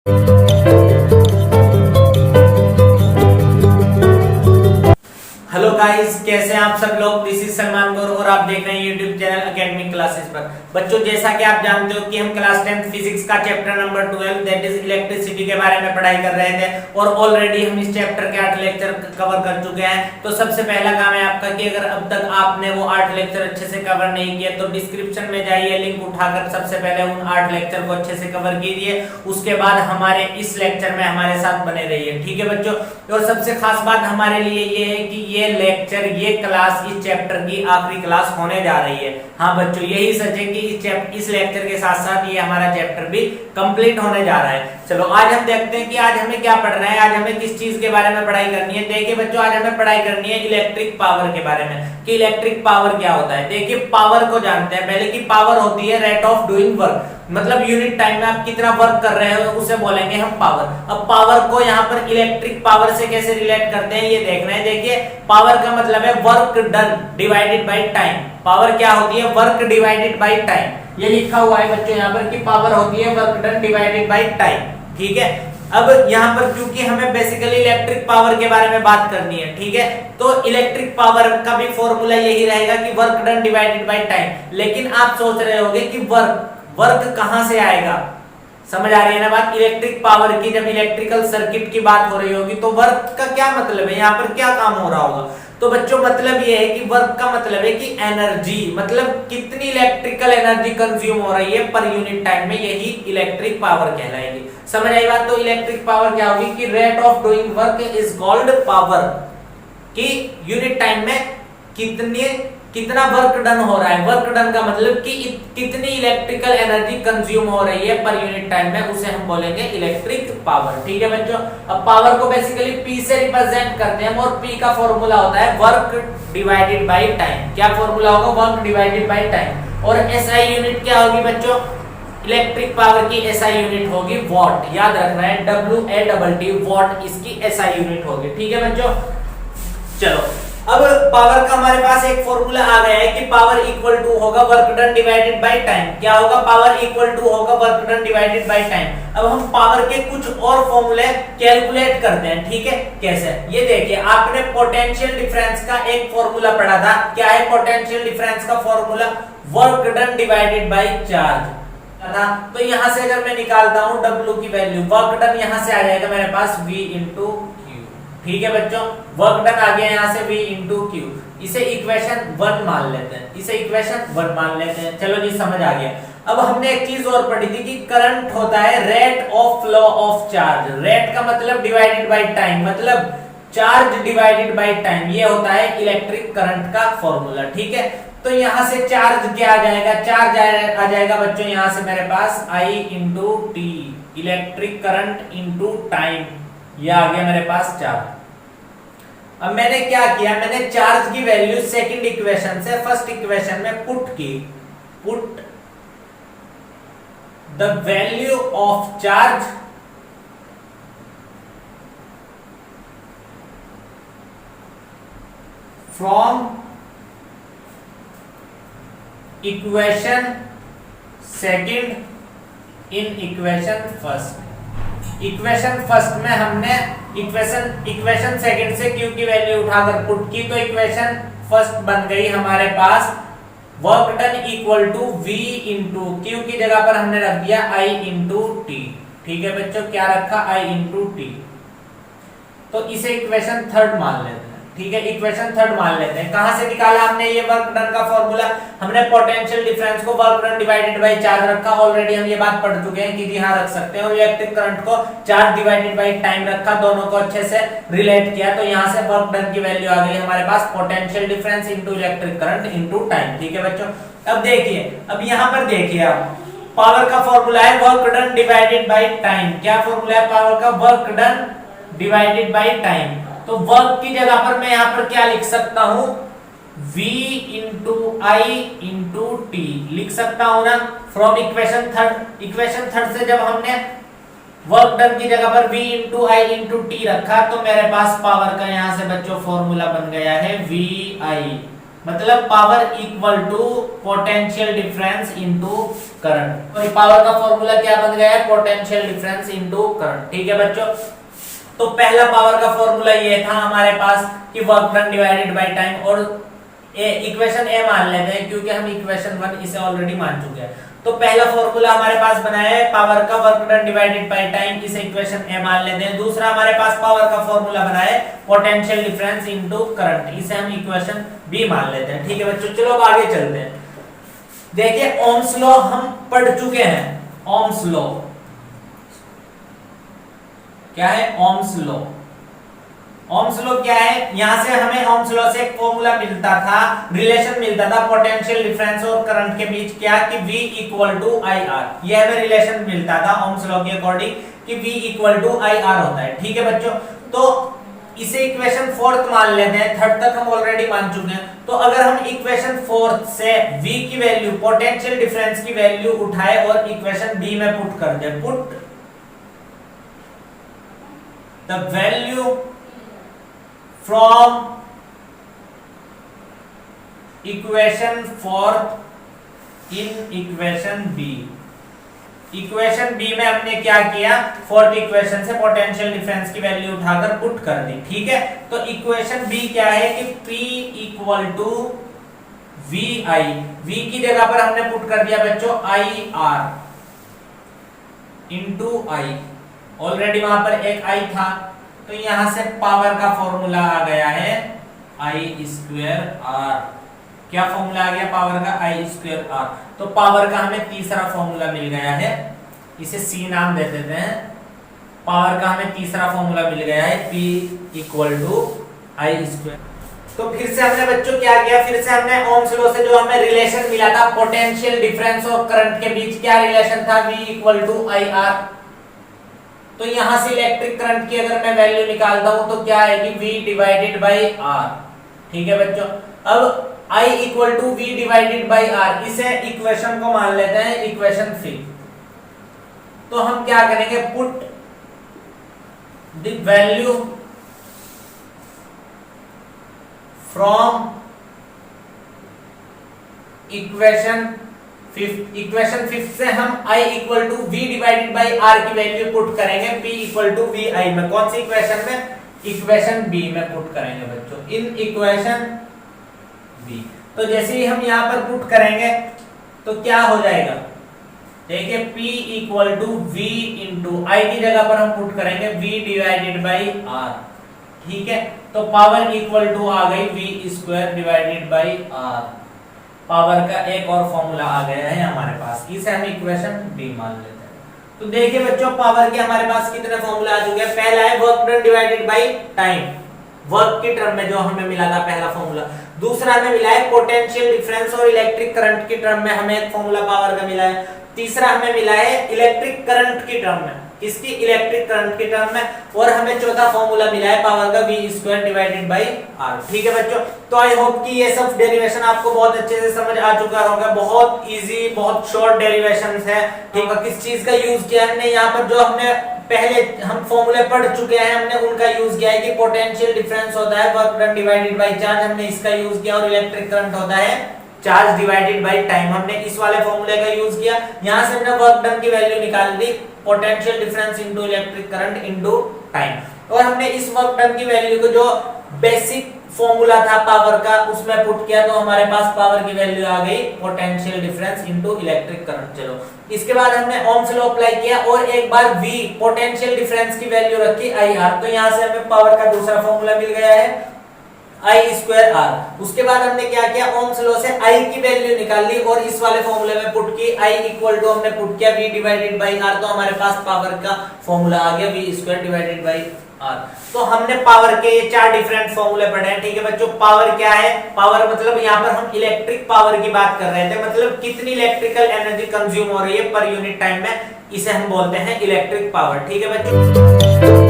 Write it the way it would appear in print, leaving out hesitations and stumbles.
Hello guys, कैसे हैं आप सब लोग। दिस इज सलमान गौर और आप देख रहे हैं यूट्यूब चैनल एकेडमिक क्लासेस पर। बच्चों, जैसा कि आप जानते हो कि हम क्लास 10 फिजिक्स का chapter number 12 that is electricity के बारे में पढ़ाई कर रहे थे और ऑलरेडी हम इस चैप्टर के 8 लेक्चर कवर कर चुके हैं। तो सबसे पहला काम है आपका कि अगर अब तक आपने वो 8 लेक्चर अच्छे से कवर नहीं किए तो डिस्क्रिप्शन में जाइए, लिंक उठाकर सबसे पहले उन 8 लेक्चर को अच्छे से कवर कीजिए। उसके बाद हमारे इस लेक्चर में हमारे साथ बने रहिए, ठीक है बच्चों। और सबसे खास बात हमारे लिए ये है कि ये लेक्चर, ये क्लास इस चैप्टर की आखिरी क्लास होने जा रही है। हाँ बच्चों, यही सच है कि इस लेक्चर के साथ साथ ये हमारा चैप्टर भी कंप्लीट होने जा रहा है। चलो आज हम देखते हैं कि आज हमें क्या पढ़ना है, आज हमें किस चीज के बारे में पढ़ाई करनी है। देखिए बच्चों, आज हमें पढ़ाई करनी है इलेक्ट्रिक पावर के बारे में कि इलेक्ट्रिक पावर क्या होता है। देखिए, पावर को जानते हैं पहले कि पावर होती है रेट ऑफ डूइंग वर्क, मतलब यूनिट टाइम में आप कितना वर्क कर रहे हो उसे बोलेंगे हम पावर। अब पावर को यहाँ पर इलेक्ट्रिक पावर से कैसे रिलेट करते हैं ये देखना है। देखिए, पावर का मतलब है work done divided by time. Power क्या होती है? Work divided by time. ये लिखा हुआ है बच्चों यहाँ पर कि पावर होती है work done divided by time, ठीक है। अब यहाँ पर क्योंकि हमें बेसिकली इलेक्ट्रिक पावर के बारे में बात करनी है, ठीक है, तो इलेक्ट्रिक पावर का भी फॉर्मूला यही रहेगा कि work done divided by time. लेकिन आप सोच रहे होंगे कि वर्क कहां से आएगा, समझ आ रही है ना बात। इलेक्ट्रिक पावर की जब इलेक्ट्रिकल सर्किट की बात हो रही होगी तो वर्क का क्या मतलब है, यहाँ पर क्या काम हो रहा होगा। तो बच्चों मतलब ये है कि वर्क का मतलब है कि एनर्जी, मतलब कितनी इलेक्ट्रिकल एनर्जी कंज्यूम हो रही है पर यूनिट टाइम में, यही इलेक्ट्रिक पावर कहलाएगी। समझ आई बात। तो इलेक्ट्रिक पावर क्या होगी कि rate of doing work is called power, कि यूनिट टाइम में कितना वर्क डन हो रहा है। वर्क डन का मतलब कि कितनी इलेक्ट्रिकल एनर्जी कंज्यूम हो रही है पर यूनिट टाइम में, उसे हम बोलेंगे इलेक्ट्रिक पावर, ठीक है बच्चों। अब पावर को बेसिकली P से रिप्रेजेंट करते हैं और P का फॉर्मूला होता है वर्क डिवाइडेड बाय टाइम। क्या फॉर्मूला होगा? Work divided by time. और SI यूनिट क्या होगी बच्चों? इलेक्ट्रिक पावर की SI यूनिट होगी वॉट। याद रखना है WATT, वॉट इसकी SI यूनिट होगी, ठीक है बच्चों। चलो, अब पावर का हमारे पास एक फॉर्मूला आ गया है कि पावर इक्वल टू होगा work done divided by time. क्या होगा? पावर इक्वल टू होगा work done divided by time. अब हम पावर के कुछ और फॉर्मूले कैलकुलेट करते हैं, ठीक है। कैसे? ये देखिए, आपने पोटेंशियल डिफरेंस का एक फॉर्मूला पढ़ा था। क्या है पोटेंशियल डिफरेंस का formula? Work done divided by charge था। तो यहां से अगर मैं निकालता हूं W की वैल्यू, वर्क डन यहां से आ जाएगा मेरे पास V इंटू, ठीक है बच्चों। वर्क डन आ गया यहाँ से V इंटू क्यू। इसे इक्वेशन 1 मान लेते हैं, इसे इक्वेशन 1 मान लेते हैं। चलो जी, समझ आ गया। अब हमने एक चीज और पढ़ी थी कि करंट होता है rate of flow of charge. Rate का मतलब डिवाइडेड बाय टाइम, मतलब चार्ज डिवाइडेड बाय टाइम, ये होता है इलेक्ट्रिक करंट का फॉर्मूला, ठीक है। तो यहां से चार्ज क्या आ जाएगा? चार्ज आ जाएगा बच्चों यहां से मेरे पास I into T, electric current into time, ये आ गया मेरे पास चार्ज। अब मैंने क्या किया, मैंने चार्ज की वैल्यू सेकंड इक्वेशन से फर्स्ट इक्वेशन में पुट की। Put the value of charge from equation second in equation first. Equation first में हमने इक्वेशन सेकंड से Q की वैल्यू उठाकर पुट की, तो इक्वेशन फर्स्ट बन गई हमारे पास work done equal to V into Q की जगह पर हमने रख दिया I इंटू टी, ठीक है बच्चों। क्या रखा? I into T. तो इसे इक्वेशन थर्ड मान लेते हैं, ठीक है। इक्वेशन थर्ड मान लेते हैं। कहां से निकाला हमने ये वर्क डन का फॉर्मूला? हमने पोटेंशियल डिफरेंस को work done divided by charge रखा। ऑलरेडी हम ये बात पढ़ चुके हैं कि जी हाँ रख सकते हैं। और इलेक्ट्रिक करंट को चार्ज डिवाइडेड बाय टाइम रखा, दोनों को अच्छे से रिलेट किया, तो यहां से वर्क डन की वैल्यू आ गई हमारे पास potential difference into electric current into time, ठीक है बच्चों। अब देखिए, अब यहां पर देखिए आप, पावर का फॉर्मूला है work done divided by time. क्या फॉर्मूला है पावर का? Work done divided by time. तो वर्क की जगह पर मैं यहां पर क्या लिख सकता हूं? V into I into T लिख सकता हूं ना, from equation third. Equation third से जब हमने वर्क डन की जगह पर V into I into T रखा, तो मेरे पास पावर का यहां से बच्चों फॉर्मूला बन गया है VI मतलब power equal to potential difference into current. तो पावर का फॉर्मूला क्या बन गया है, पोटेंशियल डिफरेंस इनटू करंट। ठीक है बच्चों, तो पहला पावर का फॉर्मूला ये था हमारे पास कि work done divided by time, और इक्वेशन ए मान लेते हैं क्योंकि हम इक्वेशन 1 इसे ऑलरेडी मान चुके हैं। तो पहला फॉर्मूला हमारे पास बना है पावर का work done divided by time, इसे इक्वेशन ए मान लेते हैं। दूसरा हमारे पास पावर का फॉर्मूला बना है पोटेंशियल डिफरेंस इनटू करंट, इसे हम इक्वेशन बी मान लेते हैं। ठीक है बच्चों, चलो अब आगे चलते हैं। देखिए ओम्स लॉ हम पढ़ चुके हैं। ओम्स लॉ क्या है, ओम्स लॉ। ओम्स लॉ क्या है, यहां से हमें ओम्स लॉ से एक फॉर्मूला मिलता था, रिलेशन मिलता था पोटेंशियल डिफरेंस और करंट के बीच, क्या कि V equal to I R. यह हमें रिलेशन मिलता था ओम्स लॉ के अकॉर्डिंग कि V equal to I R होता है। ठीक है बच्चों, तो इसे इक्वेशन फोर्थ मान लेते हैं, थर्ड तक हम ऑलरेडी मान चुके हैं। तो अगर हम इक्वेशन फोर्थ से V की वैल्यू, पोटेंशियल डिफरेंस की वैल्यू उठाए और इक्वेशन बी में पुट कर दे, put the value from equation fourth in equation B। Equation B में हमने क्या किया, फोर्थ इक्वेशन से पोटेंशियल डिफरेंस की वैल्यू उठाकर पुट कर दी। ठीक है, तो इक्वेशन बी क्या है कि P equal to V I, V की जगह पर हमने पुट कर दिया बच्चों I R into I, already वहां पर एक आई था, तो यहां से पावर का फॉर्मूला आ गया है आई स्क्वायर आर। क्या फॉर्मूला आ गया पावर का, आई स्क्वायर आर। तो पावर का हमें तीसरा फॉर्मूला मिल गया है, इसे सी नाम दे देते हैं। पावर का हमें तीसरा फॉर्मूला मिल गया है P equal to I square. तो फिर से हमने बच्चों क्या किया, फिर से हमने ओम्स लॉ से जो हमें रिलेशन मिला था पोटेंशियल डिफरेंस और करंट के बीच, क्या रिलेशन था, V equal to I R. तो यहां से इलेक्ट्रिक करंट की अगर मैं वैल्यू निकालता हूं तो क्या आएगी, V डिवाइडेड बाई आर। ठीक है बच्चों, अब I equal to V divided by R, इसे इक्वेशन को मान लेते हैं इक्वेशन 3। तो हम क्या करेंगे, put the value from equation fifth से हम I equal to V divided by R की वैल्यू पुट करेंगे P equal to V I में। कौन सी इक्वेशन में, इक्वेशन बी में पुट करेंगे बच्चों, इन इक्वेशन बी। तो जैसे ही हम यहां पर पुट करेंगे तो क्या हो जाएगा, देखिए P equal to V into I की जगह पर हम पुट करेंगे V डिवाइडेड बाई आर। ठीक है, तो पावर इक्वल टू आ गई V square divided by R. Power का एक और फॉर्मूला आ गया है हमारे पास, इसे हम इक्वेशन बी मान लेते हैं। तो देखिए बच्चों पावर के हमारे पास कितने फॉर्मूला आ चुके हैं। पहला है work done divided by time, work की टर्म में जो हमें मिला था पहला फॉर्मूला। दूसरा हमें मिला है पोटेंशियल डिफरेंस और इलेक्ट्रिक करंट की टर्म में हमें एक फॉर्मूला पावर का मिला है। तीसरा हमें मिला है इलेक्ट्रिक करंट की टर्म में, किसकी, इलेक्ट्रिक करंट की टर्म में। और हमें चौथा फॉर्मूला मिला है पावर का V square divided by R. ठीक है बच्चों, तो आई होप कि ये सब डेरिवेशन आपको बहुत अच्छे से समझ आ चुका होगा। बहुत इजी, बहुत शॉर्ट डेरिवेशंस है। ठीक है, किस चीज का यूज किया हमने यहाँ पर, जो हमने पहले हम फॉर्मूले पढ़ चुके हैं हमने उनका यूज किया है कि पोटेंशियल डिफरेंस होता है work done divided by charge, हमने इसका यूज किया। और इलेक्ट्रिक करंट होता है चार्ज डिवाइडेड बाय टाइम, हमने इस वाले फॉर्मूले का यूज किया। यहां से हमने वर्क डन की वैल्यू निकाल दी, potential difference into electric current into time. और हमने इस वर्क डन की वैल्यू को जो बेसिक फॉर्मूला था पावर का उसमें पुट किया, तो हमारे पास पावर की वैल्यू आ गई potential difference into electric current. चलो इसके बाद हमने ओम्स लॉ अप्लाई किया और एक बार V पोटेंशियल डिफरेंस की वैल्यू रखी IR, तो यहां से हमें पावर का दूसरा फॉर्मूला मिल गया है I स्क्वायर आर। उसके बाद हमने क्या किया, ओम्स लॉ से I की वैल्यू निकाल ली और इस वाले फॉर्मूले में पुट की। I इक्वल टू हमने पुट किया V डिवाइडेड बाई आर, तो हमारे पास पावर का फॉर्मूला आ गया V square divided by R. तो हमने पावर के ये चार डिफरेंट फॉर्मूले पढ़े हैं। ठीक है बच्चों, पावर क्या है, पावर मतलब यहाँ पर हम इलेक्ट्रिक पावर की बात कर रहे थे, मतलब कितनी इलेक्ट्रिकल एनर्जी कंज्यूम हो रही है पर यूनिट टाइम में, इसे हम बोलते हैं इलेक्ट्रिक पावर। ठीक है बच्चों।